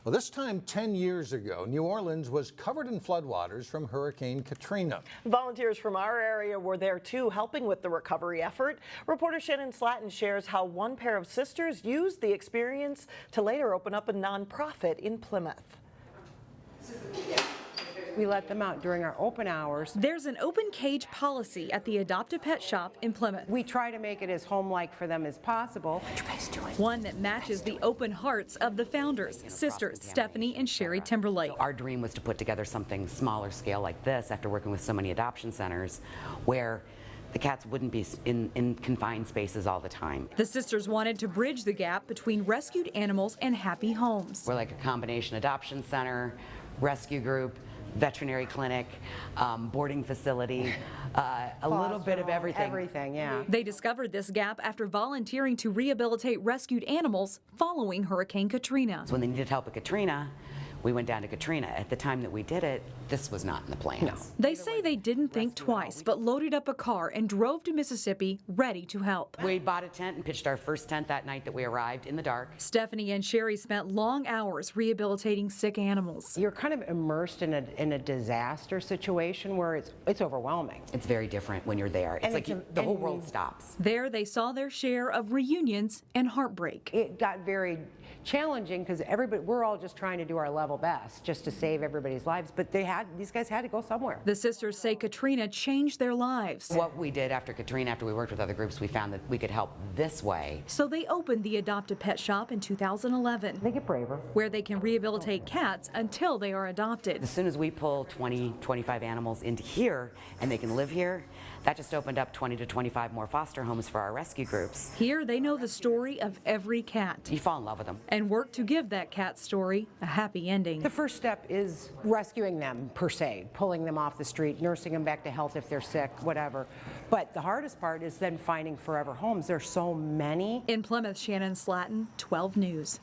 Well, this time 10 years ago, New Orleans was covered in floodwaters from Hurricane Katrina. Volunteers from our area were there too, helping with the recovery effort. Reporter Shannon Slatton shares how one pair of sisters used the experience to later open up a nonprofit in Plymouth. We let them out during our open hours. There's an open cage policy at the Adopt a Pet shop in Plymouth. We try to make it as home-like for them as possible. What you guys doing? One that matches the open hearts of the founders, sisters Stephanie and Shari Timberlake. Our dream was to put together something smaller scale like this after working with so many adoption centers where the cats wouldn't be in confined spaces all the time. The sisters wanted to bridge the gap between rescued animals and happy homes. We're like a combination adoption center, rescue group, veterinary clinic, boarding facility, a little bit of everything. Everything, yeah. They discovered this gap after volunteering to rehabilitate rescued animals following Hurricane Katrina. So when they needed help with Katrina, we went down to Katrina. At the time that we did it, this was not in the plans. No. They say they didn't think twice, but loaded up a car and drove to Mississippi ready to help. We bought a tent and pitched our first tent that night that we arrived in the dark. Stephanie and Shari spent long hours rehabilitating sick animals. You're kind of immersed in a disaster situation where it's overwhelming. It's very different when you're there. It's And like the whole world stops. There they saw their share of reunions and heartbreak. It got very challenging because we're all just trying to do our level best just to save everybody's lives, but these guys had to go somewhere. The sisters say Katrina changed their lives. What we did after Katrina, after we worked with other groups, we found that we could help this way. So they opened the Adopt a Pet shop in 2011. They get braver. Where they can rehabilitate cats until they are adopted. As soon as we pull 20, 25 animals into here and they can live here, that just opened up 20 to 25 more foster homes for our rescue groups. Here they know the story of every cat. You fall in love with them. And work to give that cat story a happy ending. The first step is rescuing them, per se, pulling them off the street, nursing them back to health if they're sick, whatever. But the hardest part is then finding forever homes. There's so many. In Plymouth, Shannon Slatton, 12 News.